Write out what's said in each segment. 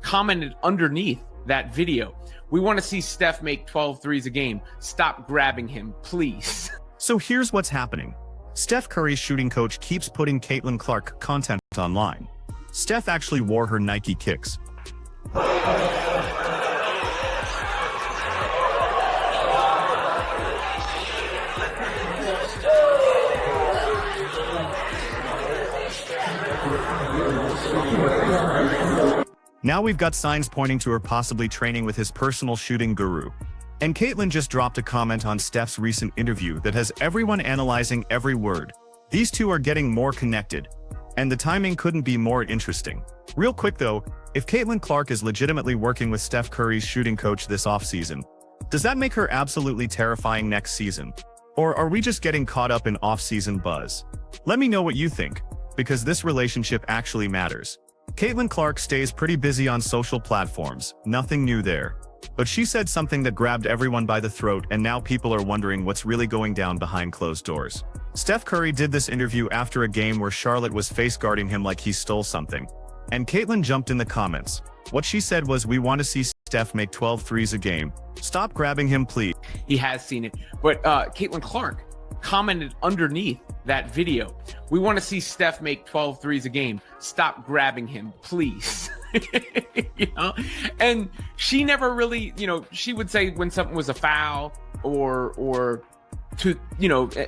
commented underneath that video, "We want to see Steph make 12 threes a game. Stop grabbing him, please." So here's what's happening. Steph Curry's shooting coach keeps putting Caitlyn Clark content online. Steph actually wore her Nike kicks. Now we've got signs pointing to her possibly training with his personal shooting guru. And Caitlyn just dropped a comment on Steph's recent interview that has everyone analyzing every word. These two are getting more connected, and the timing couldn't be more interesting. Real quick though, if Caitlyn Clark is legitimately working with Steph Curry's shooting coach this offseason, does that make her absolutely terrifying next season? Or are we just getting caught up in off-season buzz? Let me know what you think, because this relationship actually matters. Caitlyn Clark stays pretty busy on social platforms, nothing new there. But she said something that grabbed everyone by the throat, and now people are wondering what's really going down behind closed doors. Steph Curry did this interview after a game where Charlotte was face-guarding him like he stole something. And Caitlyn jumped in the comments. What she said was, "We want to see Steph make 12 threes a game. Stop grabbing him, please." He has seen it. But Caitlyn Clark commented underneath that video, "We want to see Steph make 12 threes a game. Stop grabbing him, please." You know, and she never really, she would say when something was a foul or to,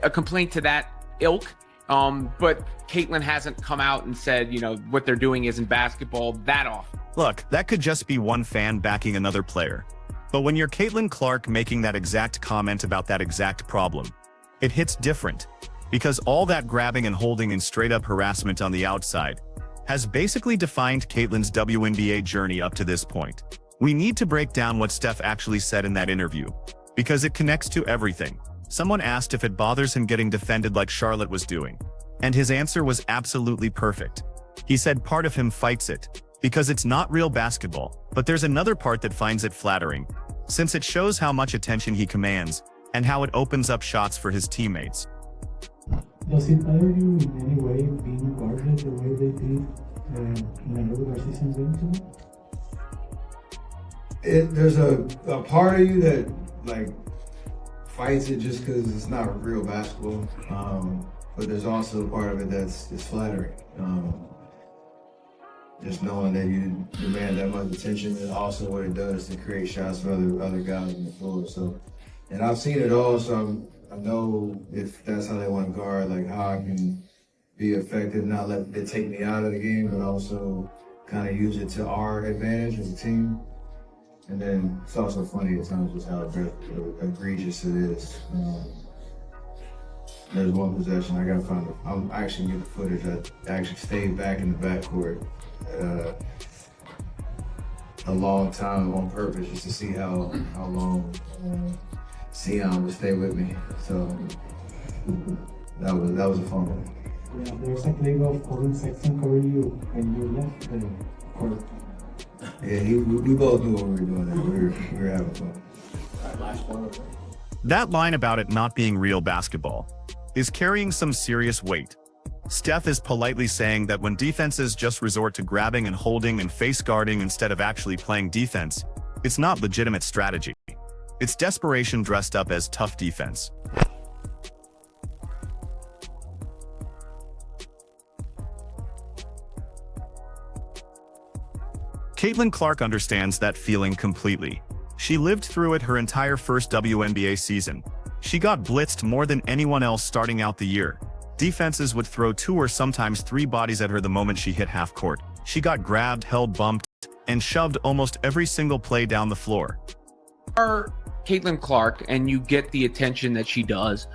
a complaint to that ilk. But Caitlyn hasn't come out and said, what they're doing isn't basketball that often. Look, that could just be one fan backing another player. But when you're Caitlyn Clark making that exact comment about that exact problem, it hits different, because all that grabbing and holding and straight-up harassment on the outside has basically defined Caitlyn's WNBA journey up to this point. We need to break down what Steph actually said in that interview, because it connects to everything. Someone asked if it bothers him getting defended like Charlotte was doing, and his answer was absolutely perfect. He said part of him fights it, because it's not real basketball, but there's another part that finds it flattering, since it shows how much attention he commands, and how it opens up shots for his teammates. Does it bother you in any way being guarded the way they did in a regular season game today? There's a part of you that fights it just because it's not real basketball, but there's also a part of it that's flattering. Just knowing that you demand that much attention, and also what it does to create shots for other guys on the floor. So, and I've seen it all, so I know if that's how they want to guard, how I can be effective, not let it take me out of the game, but also kind of use it to our advantage as a team. And then it's also funny at times just how egregious it is. There's one possession, I gotta find it. I'm actually getting the footage. I actually stayed back in the backcourt a long time on purpose just to see how long Sion would stay with me. So that was a fun one. Yeah, there's a clip of Colin Sexton covering you when you left the court. Yeah, we both knew what we were doing. We were having fun. Last one. That line about it not being real basketball is carrying some serious weight. Steph is politely saying that when defenses just resort to grabbing and holding and face guarding instead of actually playing defense, it's not legitimate strategy. It's desperation dressed up as tough defense. Caitlyn Clark understands that feeling completely. She lived through it her entire first WNBA season. She got blitzed more than anyone else starting out the year. Defenses would throw 2 or sometimes 3 bodies at her the moment she hit half court. She got grabbed, held, bumped, and shoved almost every single play down the floor. Are Caitlyn Clark and you get the attention that she does,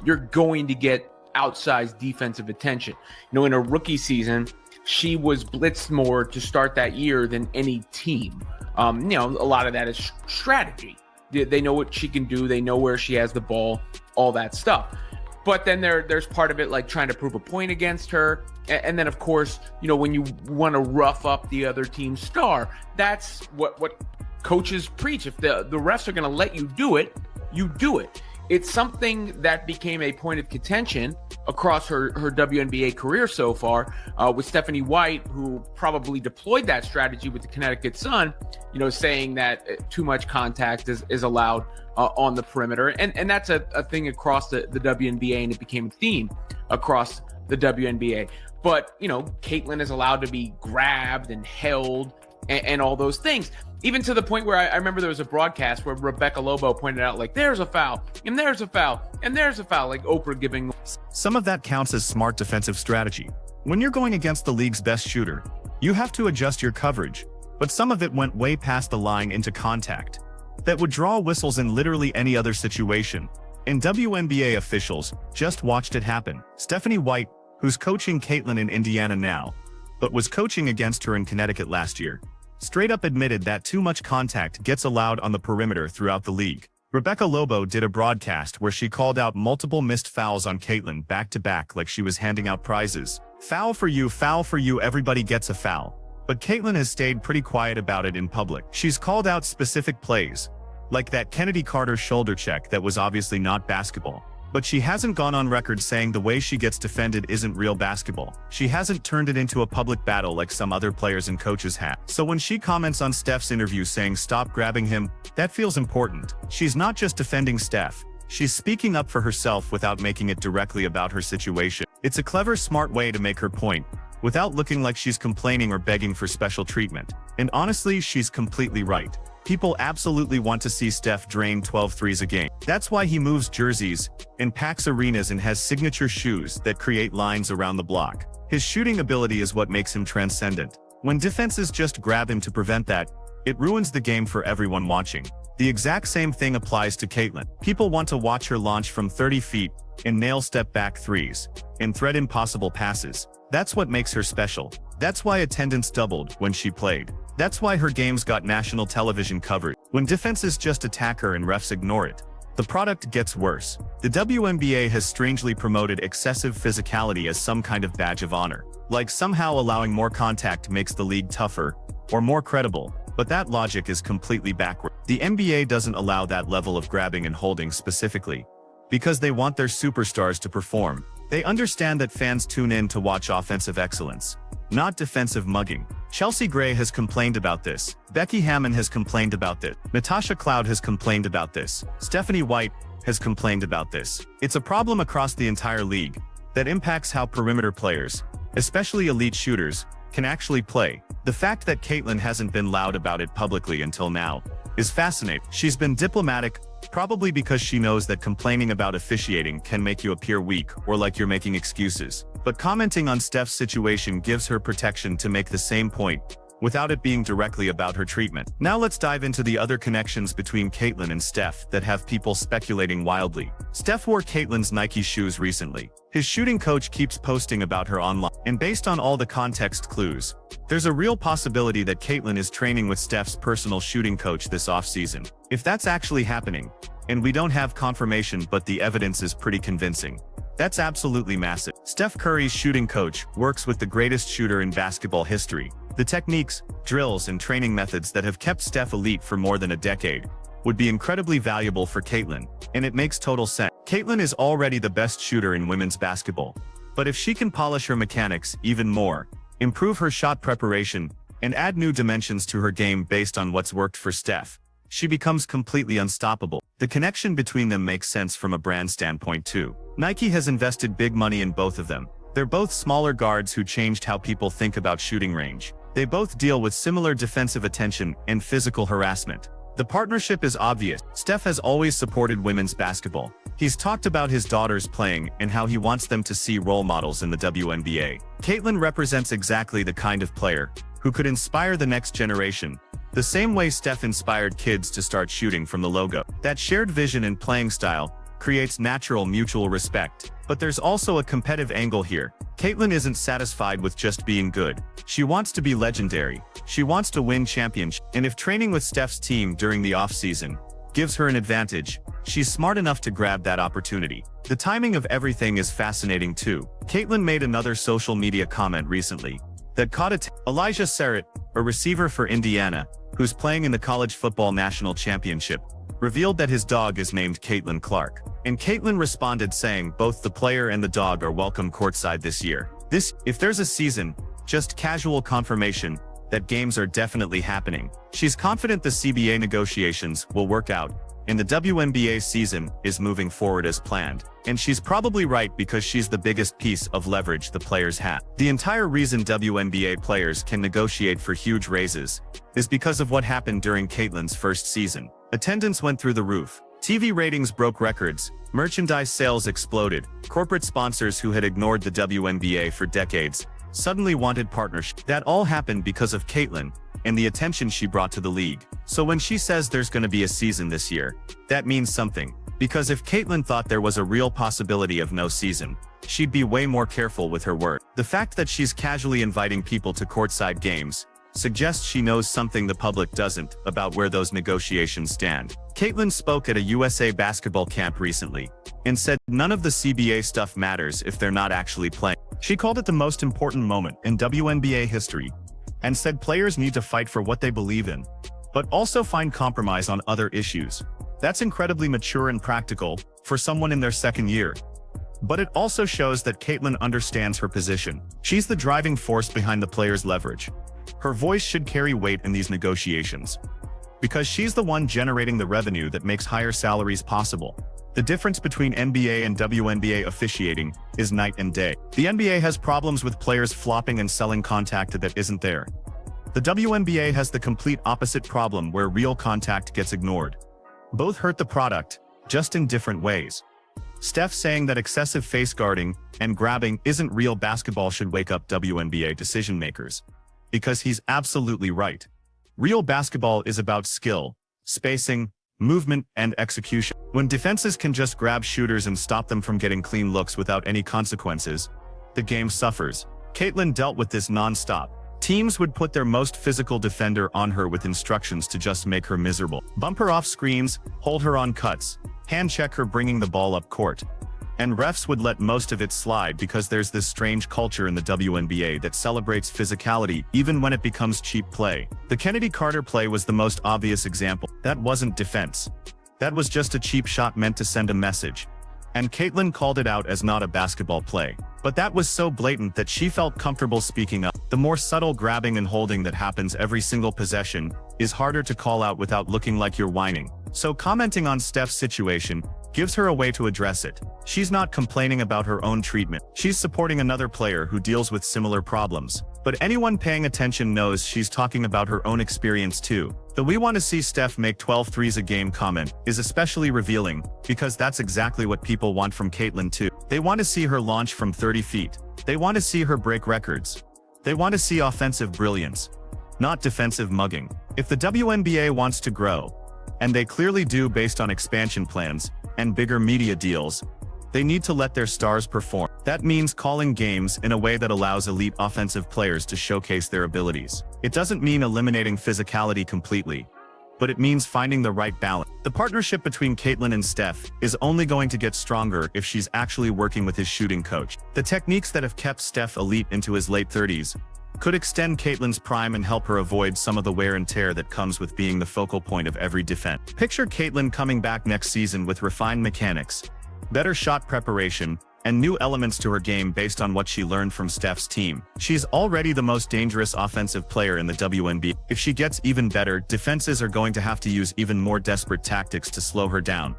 you're going to get outsized defensive attention. In a rookie season, she was blitzed more to start that year than any team. A lot of that is strategy. They know what she can do. They know where she has the ball, all that stuff. But then there's part of it like trying to prove a point against her. And then, of course, when you want to rough up the other team's star, that's what coaches preach. If the refs are going to let you do it, you do it. it's something that became a point of contention across her WNBA career so far, with Stephanie White, who probably deployed that strategy with the Connecticut Sun, saying that too much contact is allowed on the perimeter. And that's a thing across the WNBA, and it became a theme across the WNBA. But, Caitlyn is allowed to be grabbed and held and all those things. Even to the point where I remember there was a broadcast where Rebecca Lobo pointed out, like, there's a foul, and there's a foul, and there's a foul, like Oprah giving. Some of that counts as smart defensive strategy. When you're going against the league's best shooter, you have to adjust your coverage, but some of it went way past the line into contact. That would draw whistles in literally any other situation. And WNBA officials just watched it happen. Stephanie White, who's coaching Caitlyn in Indiana now, but was coaching against her in Connecticut last year, straight up admitted that too much contact gets allowed on the perimeter throughout the league. Rebecca Lobo did a broadcast where she called out multiple missed fouls on Caitlyn back-to-back like she was handing out prizes. Foul for you, everybody gets a foul. But Caitlyn has stayed pretty quiet about it in public. She's called out specific plays, like that Kennedy Carter shoulder check that was obviously not basketball. But she hasn't gone on record saying the way she gets defended isn't real basketball. She hasn't turned it into a public battle like some other players and coaches have. So when she comments on Steph's interview saying stop grabbing him, that feels important. She's not just defending Steph. She's speaking up for herself without making it directly about her situation. It's a clever, smart way to make her point, without looking like she's complaining or begging for special treatment. And honestly, she's completely right. People absolutely want to see Steph drain 12 threes a game. That's why he moves jerseys and packs arenas and has signature shoes that create lines around the block. His shooting ability is what makes him transcendent. When defenses just grab him to prevent that, it ruins the game for everyone watching. The exact same thing applies to Caitlyn. People want to watch her launch from 30 feet and nail step-back threes and thread impossible passes. That's what makes her special. That's why attendance doubled when she played. That's why her games got national television coverage. When defenses just attack her and refs ignore it, the product gets worse. The WNBA has strangely promoted excessive physicality as some kind of badge of honor. Like somehow allowing more contact makes the league tougher or more credible. But that logic is completely backward. The NBA doesn't allow that level of grabbing and holding specifically because they want their superstars to perform. They understand that fans tune in to watch offensive excellence, not defensive mugging. Chelsea Gray has complained about this. Becky Hammon has complained about this. Natasha Cloud has complained about this. Stephanie White has complained about this. It's a problem across the entire league that impacts how perimeter players, especially elite shooters, can actually play. The fact that Caitlyn hasn't been loud about it publicly until now is fascinating. She's been diplomatic, probably because she knows that complaining about officiating can make you appear weak or like you're making excuses. But commenting on Steph's situation gives her protection to make the same point, without it being directly about her treatment. Now let's dive into the other connections between Caitlyn and Steph that have people speculating wildly. Steph wore Caitlyn's Nike shoes recently. His shooting coach keeps posting about her online, and based on all the context clues, there's a real possibility that Caitlyn is training with Steph's personal shooting coach this offseason. If that's actually happening, and we don't have confirmation but the evidence is pretty convincing, that's absolutely massive. Steph Curry's shooting coach works with the greatest shooter in basketball history. The techniques, drills, and training methods that have kept Steph elite for more than a decade would be incredibly valuable for Caitlyn, and it makes total sense. Caitlyn is already the best shooter in women's basketball, but if she can polish her mechanics even more, improve her shot preparation, and add new dimensions to her game based on what's worked for Steph, she becomes completely unstoppable. The connection between them makes sense from a brand standpoint too. Nike has invested big money in both of them. They're both smaller guards who changed how people think about shooting range. They both deal with similar defensive attention and physical harassment. The partnership is obvious. Steph has always supported women's basketball. He's talked about his daughters playing and how he wants them to see role models in the WNBA. Caitlyn represents exactly the kind of player who could inspire the next generation, the same way Steph inspired kids to start shooting from the logo. That shared vision and playing style creates natural mutual respect. But there's also a competitive angle here. Caitlyn isn't satisfied with just being good. She wants to be legendary. She wants to win championships. And if training with Steph's team during the offseason gives her an advantage, she's smart enough to grab that opportunity. The timing of everything is fascinating too. Caitlyn made another social media comment recently that caught Elijah Serrett, a receiver for Indiana, who's playing in the college football national championship, revealed that his dog is named Caitlyn Clark. And Caitlyn responded saying both the player and the dog are welcome courtside this year. If there's a season, just casual confirmation that games are definitely happening. She's confident the CBA negotiations will work out, and the WNBA season is moving forward as planned. And she's probably right because she's the biggest piece of leverage the players have. The entire reason WNBA players can negotiate for huge raises is because of what happened during Caitlyn's first season. Attendance went through the roof. TV ratings broke records. Merchandise sales exploded. Corporate sponsors who had ignored the WNBA for decades suddenly wanted partnership. That all happened because of Caitlyn and the attention she brought to the league. So when she says there's going to be a season this year, that means something. Because if Caitlyn thought there was a real possibility of no season, she'd be way more careful with her word. The fact that she's casually inviting people to courtside games suggests she knows something the public doesn't about where those negotiations stand. Caitlyn spoke at a USA basketball camp recently and said none of the CBA stuff matters if they're not actually playing. She called it the most important moment in WNBA history and said players need to fight for what they believe in, but also find compromise on other issues. That's incredibly mature and practical for someone in their second year. But it also shows that Caitlyn understands her position. She's the driving force behind the players' leverage. Her voice should carry weight in these negotiations, because she's the one generating the revenue that makes higher salaries possible. The difference between NBA and WNBA officiating is night and day. The NBA has problems with players flopping and selling contact that isn't there. The WNBA has the complete opposite problem where real contact gets ignored. Both hurt the product, just in different ways. Steph saying that excessive face guarding and grabbing isn't real basketball should wake up WNBA decision makers. Because he's absolutely right. Real basketball is about skill, spacing, movement, and execution. When defenses can just grab shooters and stop them from getting clean looks without any consequences, the game suffers. Caitlyn dealt with this non-stop. Teams would put their most physical defender on her with instructions to just make her miserable. Bump her off screens, hold her on cuts, hand check her bringing the ball up court. And refs would let most of it slide because there's this strange culture in the WNBA that celebrates physicality even when it becomes cheap play. The Kennedy Carter play was the most obvious example. That wasn't defense. That was just a cheap shot meant to send a message. And Caitlyn called it out as not a basketball play. But that was so blatant that she felt comfortable speaking up. The more subtle grabbing and holding that happens every single possession is harder to call out without looking like you're whining. So commenting on Steph's situation gives her a way to address it. She's not complaining about her own treatment. She's supporting another player who deals with similar problems. But anyone paying attention knows she's talking about her own experience too. The "we want to see Steph make 12 threes a game" comment is especially revealing, because that's exactly what people want from Caitlyn too. They want to see her launch from 30 feet. They want to see her break records. They want to see offensive brilliance, not defensive mugging. If the WNBA wants to grow, and they clearly do based on expansion plans and bigger media deals, they need to let their stars perform. That means calling games in a way that allows elite offensive players to showcase their abilities. It doesn't mean eliminating physicality completely, but it means finding the right balance. The partnership between Caitlyn and Steph is only going to get stronger if she's actually working with his shooting coach. The techniques that have kept Steph elite into his late 30s could extend Caitlyn's prime and help her avoid some of the wear and tear that comes with being the focal point of every defense. Picture Caitlyn coming back next season with refined mechanics, better shot preparation, and new elements to her game based on what she learned from Steph's team. She's already the most dangerous offensive player in the WNBA. If she gets even better, defenses are going to have to use even more desperate tactics to slow her down.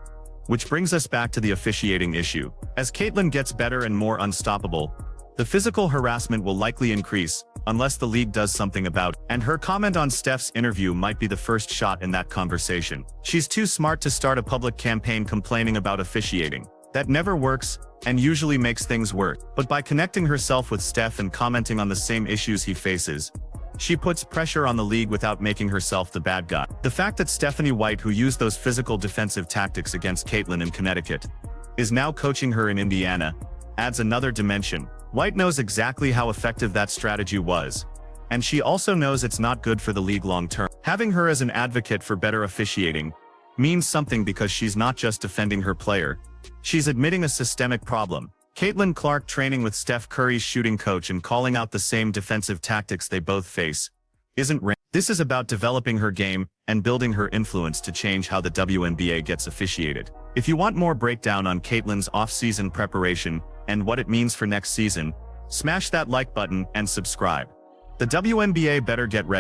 Which brings us back to the officiating issue. As Caitlyn gets better and more unstoppable, the physical harassment will likely increase, unless the league does something about it. And her comment on Steph's interview might be the first shot in that conversation. She's too smart to start a public campaign complaining about officiating. That never works, and usually makes things worse. But by connecting herself with Steph and commenting on the same issues he faces, she puts pressure on the league without making herself the bad guy. The fact that Stephanie White, who used those physical defensive tactics against Caitlyn in Connecticut, is now coaching her in Indiana, adds another dimension. White knows exactly how effective that strategy was, and she also knows it's not good for the league long term. Having her as an advocate for better officiating means something, because she's not just defending her player, she's admitting a systemic problem. Caitlin Clark training with Steph Curry's shooting coach and calling out the same defensive tactics they both face isn't random. This is about developing her game and building her influence to change how the WNBA gets officiated. If you want more breakdown on Caitlyn's off-season preparation and what it means for next season, smash that like button and subscribe. The WNBA better get ready.